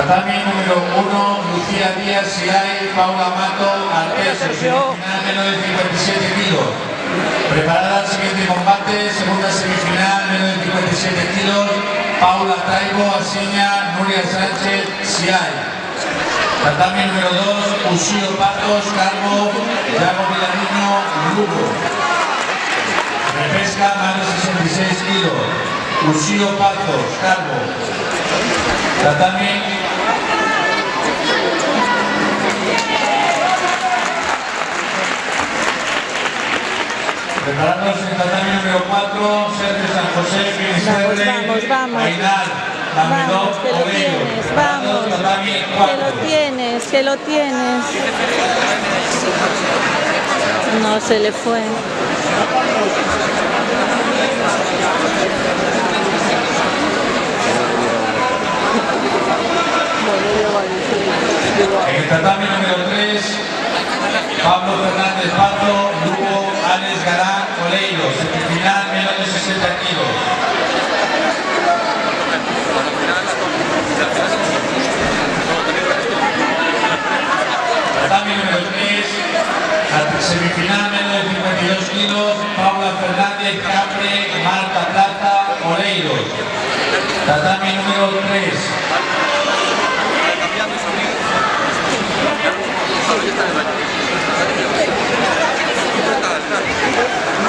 Tatami número 1, Lucía Díaz, Silay, Paula Mato, Artes, semifinal menos de 57 kilos. Preparada al siguiente combate, segunda semifinal, menos de 57 kilos, Paula Taibo, Asiña, Nuria Sánchez, Silay. Tatami número 2, Ushio Patos, Calvo, Yago Villarino, Lugo. Repesca, más de 66 kilos, Ushio Patos, Calvo. Tatami. Preparándose en tatami número 4, Sergio San José, Vamos. Ainal, Mamedov, Que lo tienes, vamos. Que lo tienes. No se le fue. En el tatami número 3, Pablo Fernández Pazo, Lugo, Alex Galán, Oleiro, semifinal menos de 60 kilos. Tatami número 3, semifinal menos de 52 kilos, Paula Fernández, Capre, Marta Plaza, Oleiro. Tatami número 3.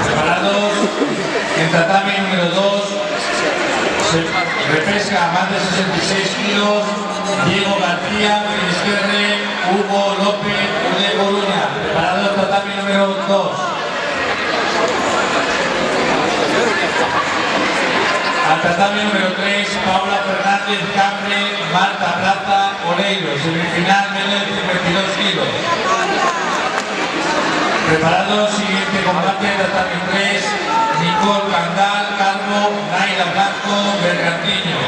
Preparados en tatami número 2, repesca a más de 66 kilos, Diego García, Finisquerre, Hugo López, de Coruña. Preparados tatami número 2. Al tatami número 3, Paula Fernández, Capre, Marta Plaza, Oleiro, semifinal menos de 52 kilos. Preparado, siguiente combate, tatami 3, Nicole Candal, Calvo, Naila Blanco, Bergantiño.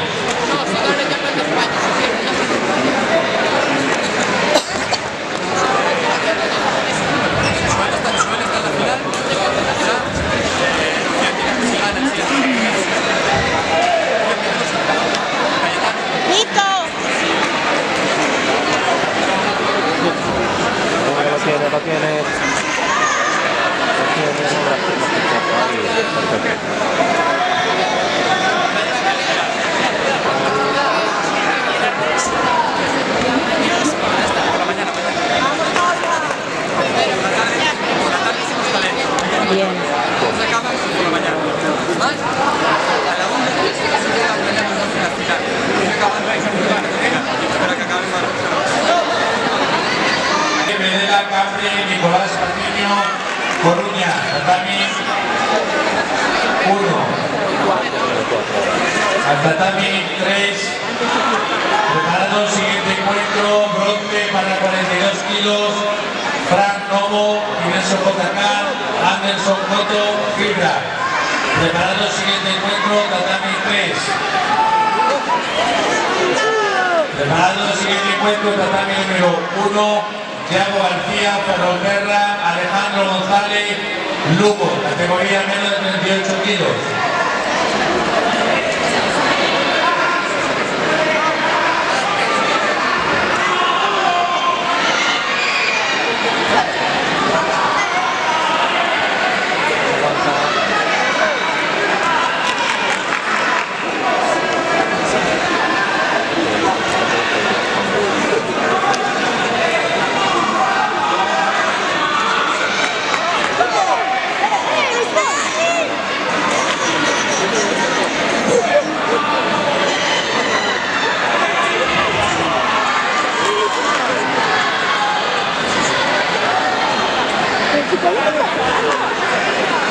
Lo tiene Bien. Medela, Capri, Nicolás Patiño, Coruña, tatami 1. Al tatami 3, preparado, siguiente encuentro, bronce para 42 kilos, Frank Novo, Inés Cotacán, Anderson Coto, Fibra. Preparado, siguiente encuentro, tatami 3. Preparado, siguiente encuentro, tatami número 1. Thiago García, Ferrolterra, Alejandro González, Lugo, categoría menos de 38 kilos.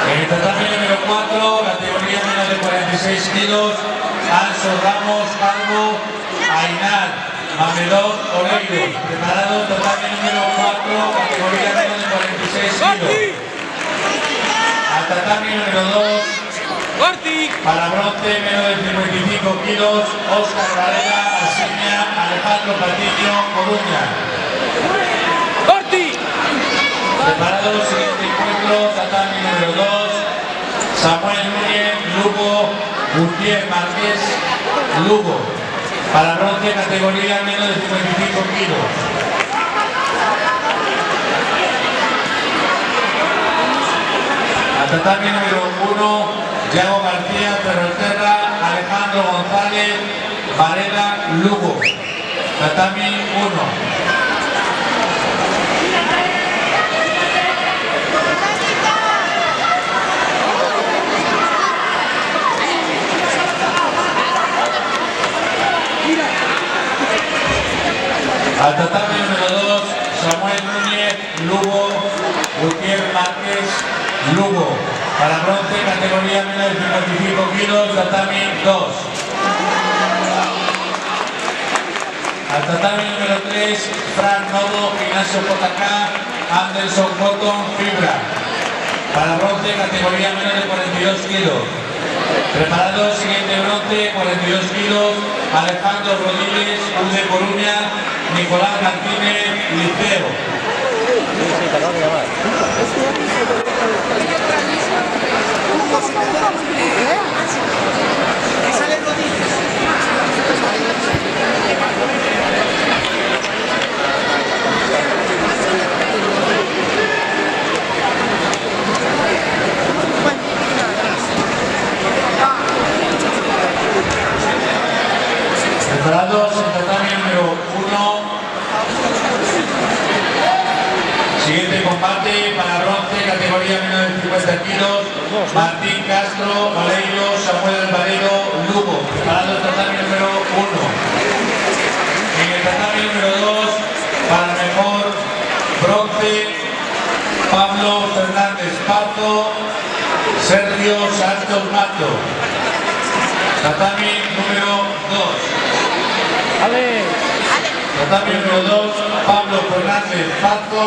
En el tatami número 4, categoría menos de 46 kilos, Anso Ramos, Calvo, Ainal, Mamedov, Oleiro. Preparado, tatami número 4, categoría menos de 46 kilos. Al tatami número 2, para bronce menos de 55 kilos, Óscar Varela, Asiña, Alejandro Patiño, Coruña. Preparado, siguiente encuentro, tatami número 2, Samuel Núñez, Lugo, Gutiérrez Márquez, Lugo. Para bronce, categoría menos de 55 kilos. Al tatami número 1, Yago García, Ferrolterra, Alejandro González, Varela, Lugo. Tatami 1. Al tatami número 2, Samuel Núñez, Lugo, Gutiérrez Márquez, Lugo. Para bronce, categoría menos de 55 kilos, tatami 2. Al tatami número 3, Fran Novo, Gimnasio JK, Anderson Cotton, Fibra. Para bronce, categoría menos de 42 kilos. Preparado, siguiente bronce, 42 kilos, Alejandro Rodríguez, de Coruña, Nicolás Martínez, Liceo. Preparados, el tatami número 1. Siguiente combate para bronce, categoría menos de 50 kilos. Martín Castro, Valerio, Samuel Valero, Lugo. Preparado el tatami número 1. En el tatami número 2, para mejor bronce, Pablo Fernández Pazo, Sergio Santos Mato. Tatami número 2. Tatami número 2, Pablo Fernández Pazo,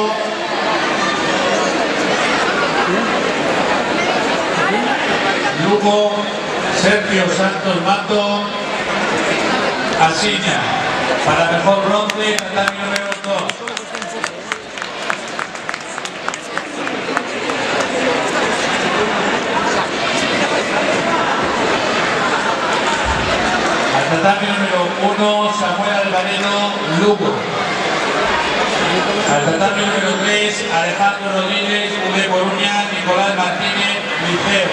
Lugo, Sergio Santos Mato, Asiña. Para mejor bronce, tatami número 2. Tatami número 1, Samuel Alvarado, Lugo. Al tatami número 3, Alejandro Rodríguez, de Coruña, Nicolás Martínez, Liceo.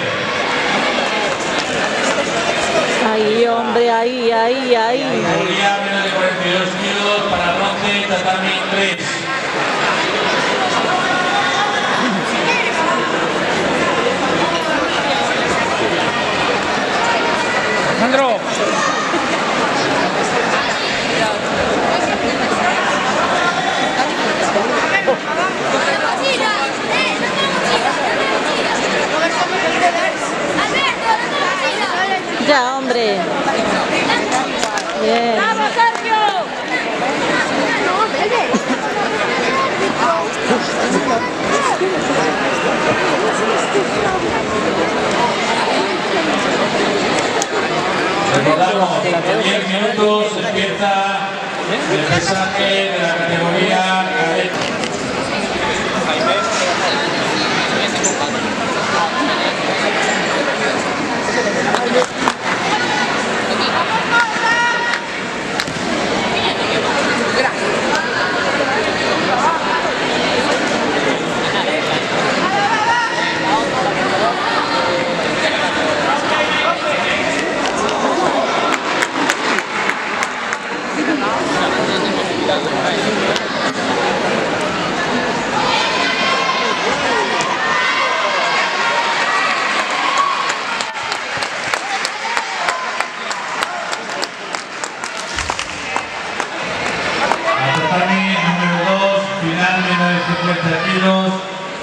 Ahí, hombre, ahí. Categoría menos de 42 kilos, para bronce, tatami 3. Alejandro. Ya, hombre. Bien. ¡Vamos, Sergio! Recordamos, en 10 minutos empieza el pesaje de la categoría cadete.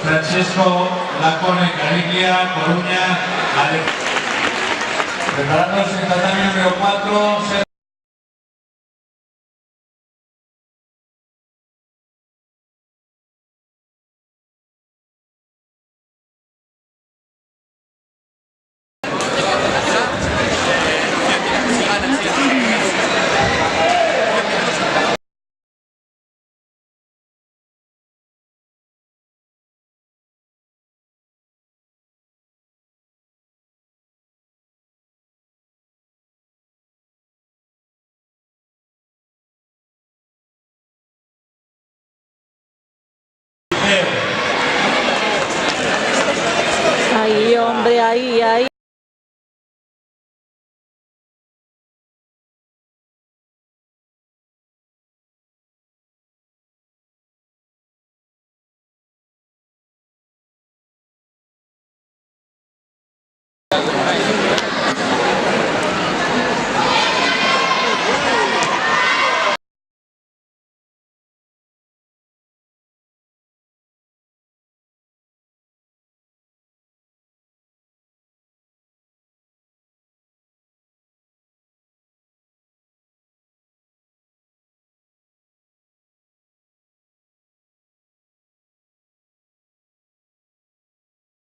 Francesco Lacone Cariglia, Coruña, preparándose en tatami número 4. hombre, ahí, ahí.